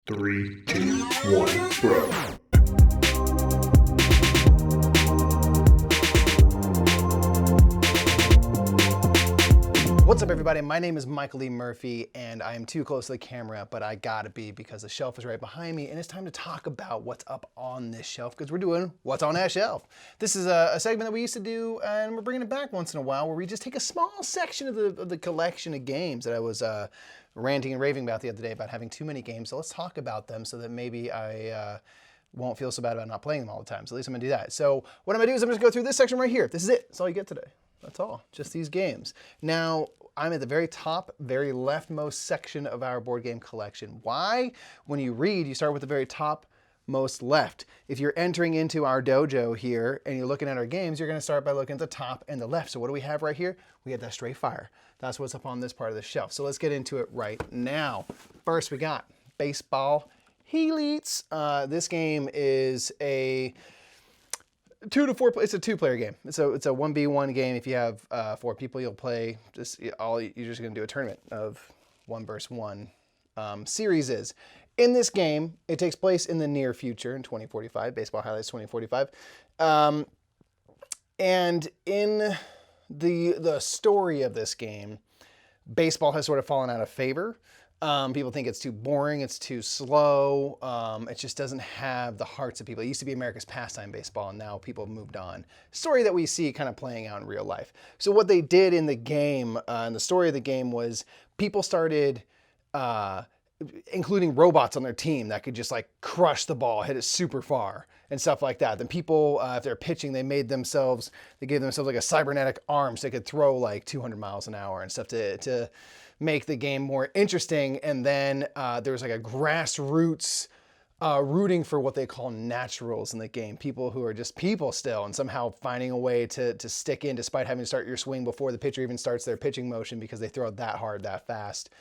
3, 2, 1, bro. What's up, everybody? My name is Michael Lee Murphy, and I am too close to the camera, but I gotta be because the shelf is right behind me, and it's time to talk about what's up on this shelf, because we're doing What's on That Shelf. This is a segment that we used to do, and we're bringing it back once in a while, where we just take a small section of the collection of games that I was ranting and raving about the other day about having too many games. So let's talk about them so that maybe I won't feel so bad about not playing them all the time. So at least I'm gonna do that. So what I'm gonna do is I'm just gonna go through this section right here. This is it. That's all you get today. That's all. Just these games. Now, I'm at the very top, very leftmost section of our board game collection. Why? When you read, you start with the very top most left. If you're entering into our dojo here and you're looking at our games, you're going to start by looking at the top and the left. So what do we have right here? We have that Stray Fire. That's what's up on this part of the shelf. So let's get into it right now. First, we got Baseball Elites. This game is a 2 to 4. It's a 2-player game. It's a 1v1 game. If you have 4 people, you'll play. You're just going to do a tournament of 1 versus 1. Series is in this game. It takes place in the near future in 2045. Baseball Highlights 2045. And in the story of this game, baseball has sort of fallen out of favor. People think it's too boring, it's too slow, it just doesn't have the hearts of people. It used to be America's pastime, baseball, and now people have moved on. Story that we see kind of playing out in real life. So what they did in the game, in the story of the game, was people started including robots on their team that could just like crush the ball, hit it super far and stuff like that. Then people, if they're pitching, they gave themselves like a cybernetic arm so they could throw like 200 miles an hour and stuff to make the game more interesting. And then there was like a grassroots rooting for what they call naturals in the game. People who are just people still and somehow finding a way to stick in despite having to start your swing before the pitcher even starts their pitching motion because they throw it that hard, that fast.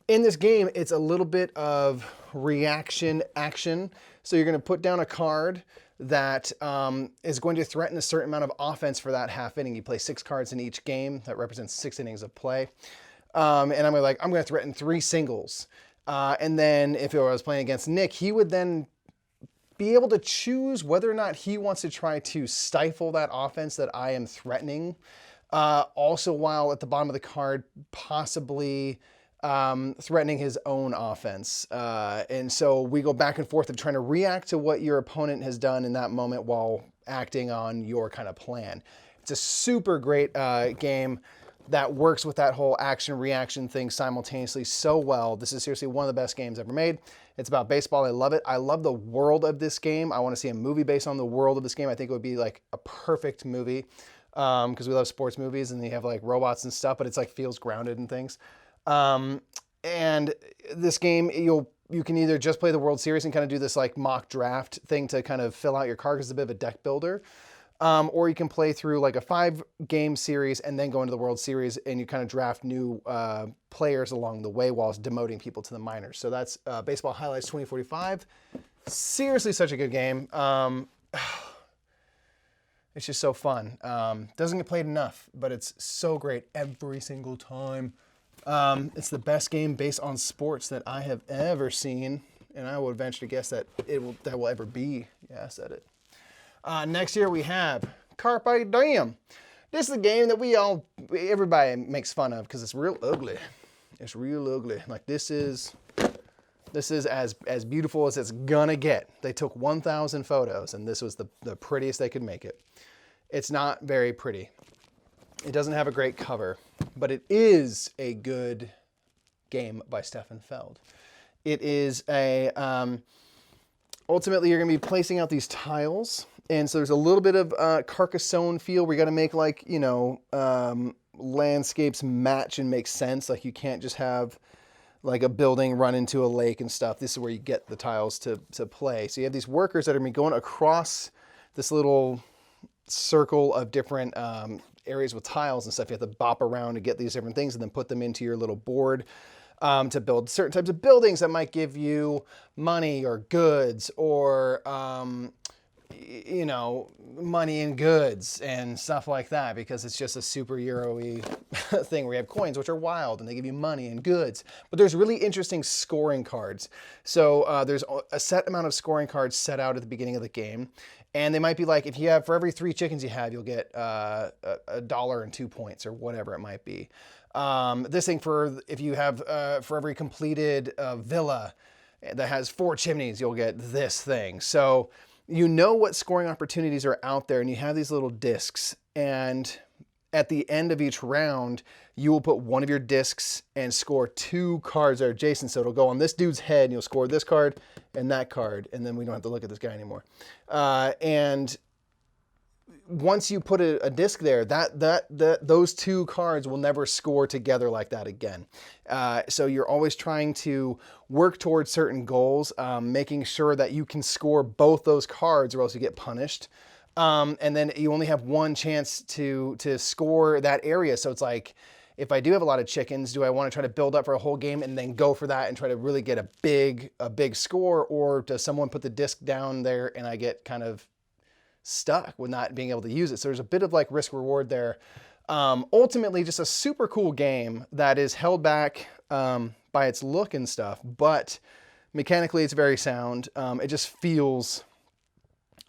In this game, it's a little bit of reaction action. So you're going to put down a card that is going to threaten a certain amount of offense for that half inning. You play 6 cards in each game. That represents 6 innings of play. And I'm going to threaten 3 singles. And then if I was playing against Nick, he would then be able to choose whether or not he wants to try to stifle that offense that I am threatening. Also, while at the bottom of the card, possibly threatening his own offense. And so we go back and forth of trying to react to what your opponent has done in that moment while acting on your kind of plan. It's a super great game that works with that whole action reaction thing simultaneously so well. This is seriously one of the best games ever made. It's about baseball. I love it. I love the world of this game. I want to see a movie based on the world of this game. I think it would be like a perfect movie because we love sports movies and they have like robots and stuff, but it's like feels grounded and things. And this game, you can either just play the World Series and kind of do this like mock draft thing to kind of fill out your card because it's a bit of a deck builder. Or you can play through like a 5-game series and then go into the World Series and you kind of draft new players along the way while demoting people to the minors. So that's Baseball Highlights 2045. Seriously, such a good game. It's just so fun. Doesn't get played enough, but it's so great every single time. It's the best game based on sports that I have ever seen, and I would venture to guess that that will ever be. Yeah, I said it. Next year we have Carpe Diem. This is a game that everybody makes fun of because it's real ugly. It's real ugly. Like this is as beautiful as it's gonna get. They took 1,000 photos, and this was the prettiest they could make it. It's not very pretty. It doesn't have a great cover, but it is a good game by Stefan Feld. It is ultimately you're going to be placing out these tiles. And so there's a little bit of Carcassonne feel where you got to make like, landscapes match and make sense. Like you can't just have like a building run into a lake and stuff. This is where you get the tiles to play. So you have these workers that are going to be going across this little circle of different areas with tiles and stuff. You have to bop around to get these different things and then put them into your little board to build certain types of buildings that might give you money or goods or you know, money and goods and stuff like that, because it's just a super Euro-y thing where you have coins, which are wild, and they give you money and goods. But there's really interesting scoring cards. So there's a set amount of scoring cards set out at the beginning of the game. And they might be like, if you have, for every 3 chickens you have, you'll get $1 and 2 points, or whatever it might be. This thing for, if you have, for every completed villa that has 4 chimneys, you'll get this thing. So you know what scoring opportunities are out there, and you have these little discs, and at the end of each round, you will put one of your discs and score 2 cards that are adjacent. So it'll go on this dude's head, and you'll score this card and that card, and then we don't have to look at this guy anymore. And once you put a disc there, those 2 cards will never score together like that again. So you're always trying to work towards certain goals, making sure that you can score both those cards, or else you get punished. And then you only have one chance to score that area. So it's like, if I do have a lot of chickens, do I want to try to build up for a whole game and then go for that and try to really get a big score, or does someone put the disc down there and I get kind of stuck with not being able to use it? So there's a bit of like risk reward there. Ultimately, just a super cool game that is held back by its look and stuff, but mechanically it's very sound. It just feels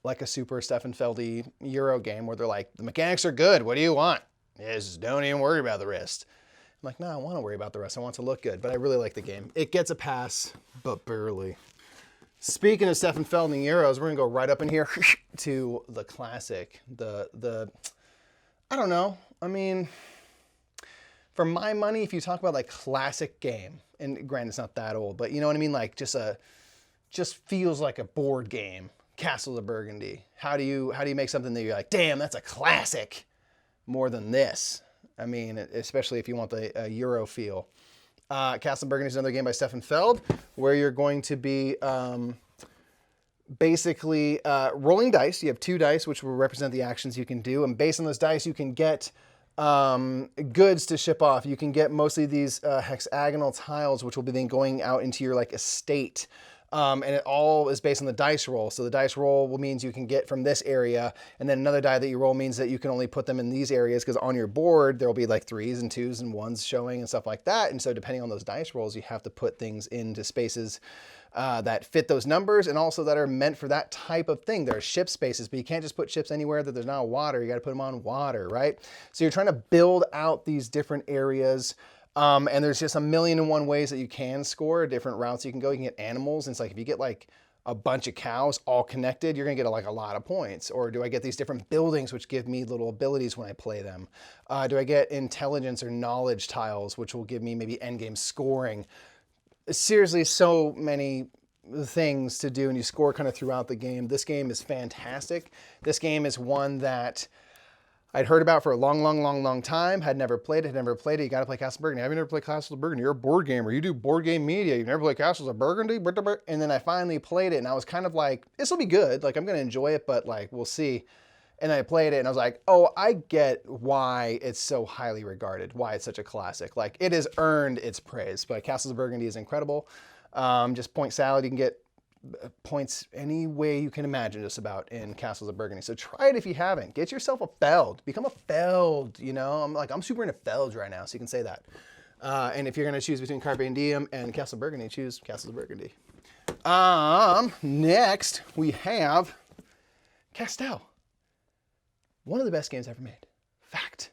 like a super Steffenfeldy Euro game where they're like, the mechanics are good, what do you want? Just don't even worry about the rest. I'm like, no, I want to worry about the rest. I want it to look good, but I really like the game. It gets a pass, but barely. Speaking of Steffenfeldy Euros, we're gonna go right up in here to the classic. The I don't know. I mean, for my money, if you talk about like classic game, and granted it's not that old, but you know what I mean? Like just feels like a board game. Castle of Burgundy. How do you make something that you're like, damn, that's a classic, more than this? I mean, especially if you want the Euro feel. Castle of Burgundy is another game by Steffenfeld, where you're going to be basically rolling dice. You have 2 dice, which will represent the actions you can do, and based on those dice, you can get goods to ship off. You can get mostly these hexagonal tiles, which will be then going out into your like estate. And it all is based on the dice roll. So the dice roll means you can get from this area, and then another die that you roll means that you can only put them in these areas, because on your board there will be like 3s and 2s and 1s showing and stuff like that. And so depending on those dice rolls, you have to put things into spaces that fit those numbers, and also that are meant for that type of thing. There are ship spaces, but you can't just put ships anywhere that there's not water. You got to put them on water, right? So you're trying to build out these different areas. And there's just 1,000,001 ways that you can score, different routes you can go. You can get animals, and it's like, if you get like a bunch of cows all connected, you're gonna get like a lot of points. Or do I get these different buildings which give me little abilities when I play them? Do I get intelligence or knowledge tiles, which will give me maybe endgame scoring? Seriously, so many things to do, and you score kind of throughout the game. This game is fantastic. This game is one that I'd heard about for a long time, had never played it. You got to play Castle of Burgundy. Have you never played Castle of Burgundy? You're a board gamer. You do board game media. You've never played Castles of Burgundy? And then I finally played it, and I was kind of like, this will be good. Like, I'm going to enjoy it, but like, we'll see. And I played it, and I was like, oh, I get why it's so highly regarded, why it's such a classic. Like, it has earned its praise. But Castles of Burgundy is incredible. Just point salad. You can get points any way you can imagine just about in Castles of Burgundy. So try it if you haven't. Get yourself a Feld. Become a Feld, you know? I'm super into Felds right now, so you can say that. And if you're going to choose between Carpe Diem and Castle of Burgundy, choose Castles of Burgundy. Next, we have Castel. One of the best games ever made. Fact.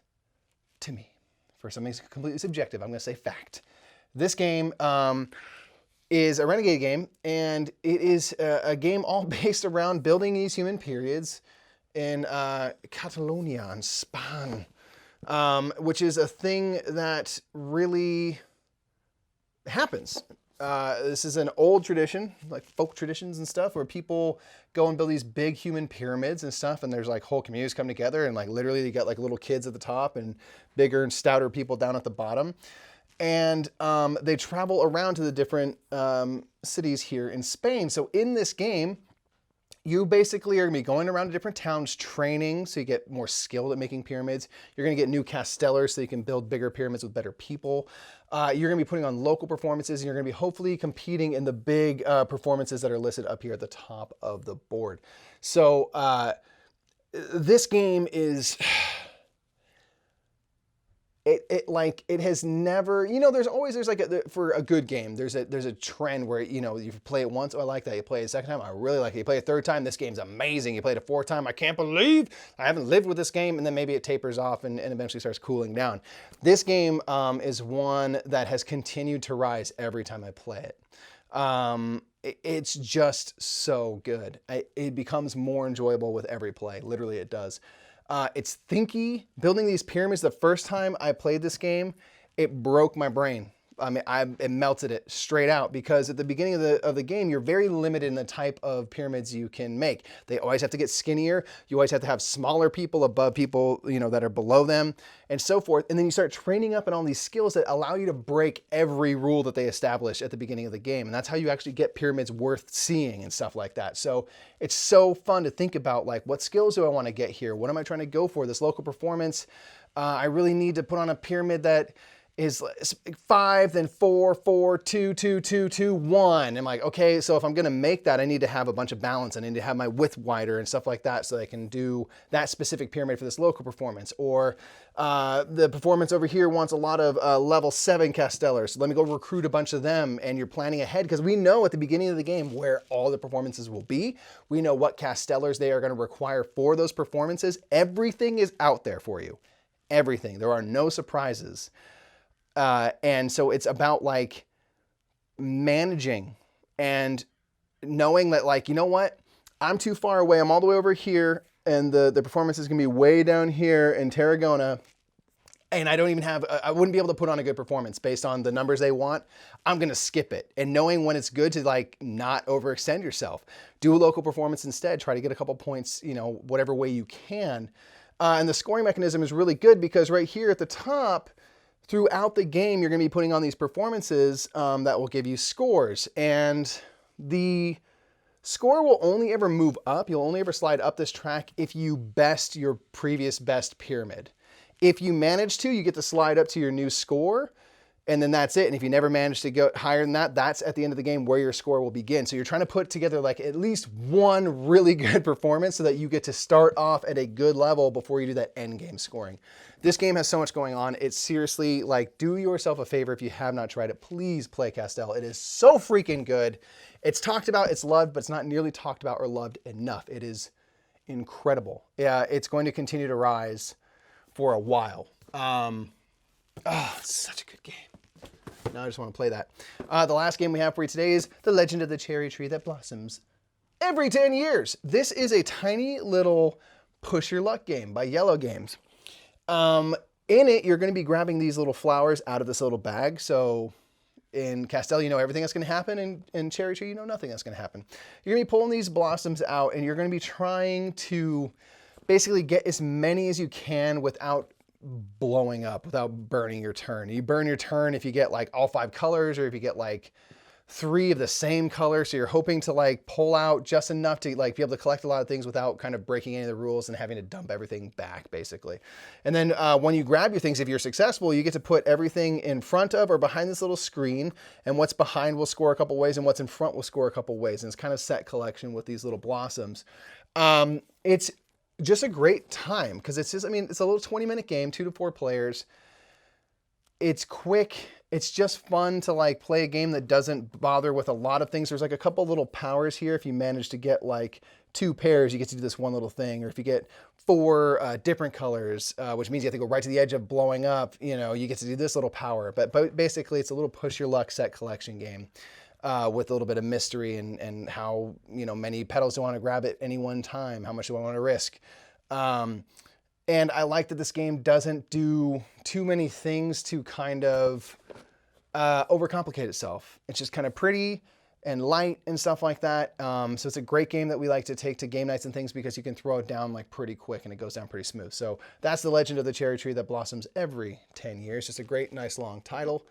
To me. For something completely subjective, I'm going to say fact. This game is a renegade game, and it is a game all based around building these human periods in Catalonia and Spain, which is a thing that really happens. This is an old tradition, like folk traditions and stuff, where people go and build these big human pyramids and stuff, and there's like whole communities come together, and like literally you got like little kids at the top and bigger and stouter people down at the bottom. And they travel around to the different cities here in Spain. So in this game, You basically are going to be going around to different towns training so you get more skilled at making pyramids. You're going to get new castellers so you can build bigger pyramids with better people. You're going to be putting on local performances, and you're going to be hopefully competing in the big performances that are listed up here at the top of the board. So this game is... It has never, you know, there's like for a good game, there's a trend where, you know, you play it once, oh, I like that. You play it a second time, I really like it. You play it a third time, this game's amazing. You play it a fourth time, I can't believe I haven't lived with this game. And then maybe it tapers off and eventually starts cooling down. This game is one that has continued to rise every time I play it. It's just so good. It becomes more enjoyable with every play. Literally, it does. It's thinky. Building these pyramids, the first time I played this game, it broke my brain. I mean, it melted it straight out, because at the beginning of the game, you're very limited in the type of pyramids you can make. They always have to get skinnier. You always have to have smaller people above people, you know, that are below them, and so forth. And then you start training up in all these skills that allow you to break every rule that they establish at the beginning of the game. And that's how you actually get pyramids worth seeing and stuff like that. So it's so fun to think about, like, what skills do I want to get here? What am I trying to go for? This local performance, I really need to put on a pyramid that is 5, then 4, 4, 2, 2, 2, 2, 1. I'm like, okay, so if I'm gonna make that, I need to have a bunch of balance. I need to have my width wider and stuff like that so I can do that specific pyramid for this local performance. Or the performance over here wants a lot of level 7 castellers. So let me go recruit a bunch of them, and you're planning ahead because we know at the beginning of the game where all the performances will be. We know what castellers they are gonna require for those performances. Everything is out there for you. Everything. There are no surprises. And so it's about like managing and knowing that, like, you know what, I'm too far away. I'm all the way over here, and the performance is going to be way down here in Tarragona. And I don't even have, I wouldn't be able to put on a good performance based on the numbers they want. I'm going to skip it. And knowing when it's good to, like, not overextend yourself. Do a local performance instead. Try to get a couple points, you know, whatever way you can. And the scoring mechanism is really good because right here at the top, throughout the game, you're going to be putting on these performances that will give you scores. And the score will only ever move up. You'll only ever slide up this track if you best your previous best pyramid. If you manage to, you get to slide up to your new score, and then that's it. And if you never manage to go higher than that, that's at the end of the game where your score will begin. So you're trying to put together like at least one really good performance so that you get to start off at a good level before you do that end game scoring. This game has so much going on. It's seriously, like, do yourself a favor if you have not tried it. Please play Castel. It is so freaking good. It's talked about, it's loved, but it's not nearly talked about or loved enough. It is incredible. Yeah, it's going to continue to rise for a while. It's such a good game. Now I just want to play that. The last game we have for you today is The Legend of the Cherry Tree That Blossoms Every 10 Years. This is a tiny little push your luck game by Yellow Games. In it, you're going to be grabbing these little flowers out of this little bag. So in Castel, you know everything that's going to happen. In Cherry Tree, you know nothing that's going to happen. You're going to be pulling these blossoms out, and you're going to be trying to basically get as many as you can without blowing up, without burning your turn. You burn your turn if you get like all 5 colors, or if you get like 3 of the same color. So you're hoping to like pull out just enough to like be able to collect a lot of things without kind of breaking any of the rules and having to dump everything back, basically. And then when you grab your things, if you're successful, you get to put everything in front of or behind this little screen, and what's behind will score a couple ways, and what's in front will score a couple ways. And it's kind of set collection with these little blossoms. It's just a great time because it's just, I mean, it's a little 20-minute game, 2 to 4 players. It's quick. It's just fun to like play a game that doesn't bother with a lot of things. There's like a couple little powers here. If you manage to get like 2 pairs, you get to do this one little thing. Or if you get 4 different colors, which means you have to go right to the edge of blowing up, you know, you get to do this little power. But basically it's a little push your luck set collection game with a little bit of mystery and how, you know, many petals do I want to grab at any one time? How much do I want to risk? And I like that this game doesn't do too many things to kind of overcomplicate itself. It's just kind of pretty and light and stuff like that. So it's a great game that we like to take to game nights and things because you can throw it down like pretty quick and it goes down pretty smooth. So that's The Legend of the Cherry Tree That Blossoms Every 10 Years. Just a great, nice long title.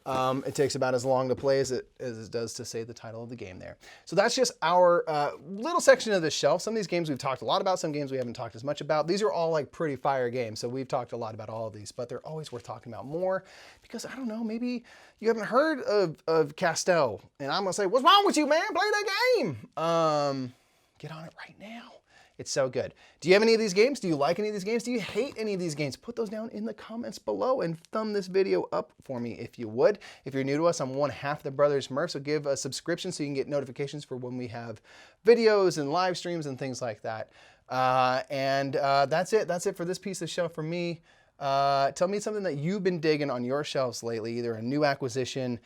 It takes about as long to play as it does to say the title of the game there. So that's just our little section of the shelf. Some of these games we've talked a lot about, some games we haven't talked as much about. These are all like pretty fire games, so we've talked a lot about all of these, but they're always worth talking about more because, I don't know, maybe you haven't heard of Castel, and I'm going to say, what's wrong with you, man? Play that game. Get on it right now. It's so good. Do you have any of these games? Do you like any of these games? Do you hate any of these games? Put those down in the comments below and thumb this video up for me if you would. If you're new to us, I'm one half the brothers Murph, so give a subscription so you can get notifications for when we have videos and live streams and things like that. That's it. That's it for this piece of shelf for me. Tell me something that you've been digging on your shelves lately, either a new acquisition,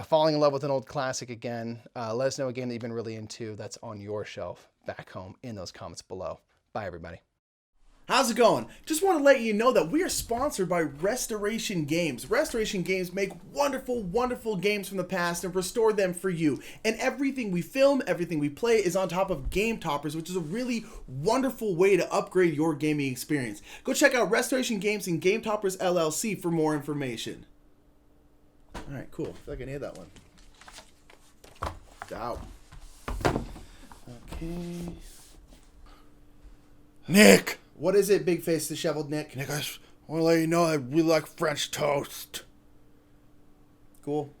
falling in love with an old classic again. Let us know a game that you've been really into that's on your shelf back home in those comments below. Bye, everybody. How's it going? Just want to let you know that we are sponsored by Restoration Games. Restoration Games make wonderful, wonderful games from the past and restore them for you. And everything we film, everything we play is on top of Game Toppers, which is a really wonderful way to upgrade your gaming experience. Go check out Restoration Games and Game Toppers LLC for more information. All right, cool. I feel like I need that one. Out. Okay. Nick! What is it, big face disheveled Nick? Nick, I just want to let you know I really like French toast. Cool.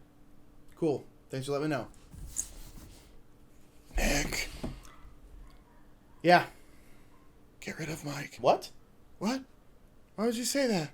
Cool. Thanks for letting me know. Nick, Yeah. get rid of Mike. What? What? Why would you say that?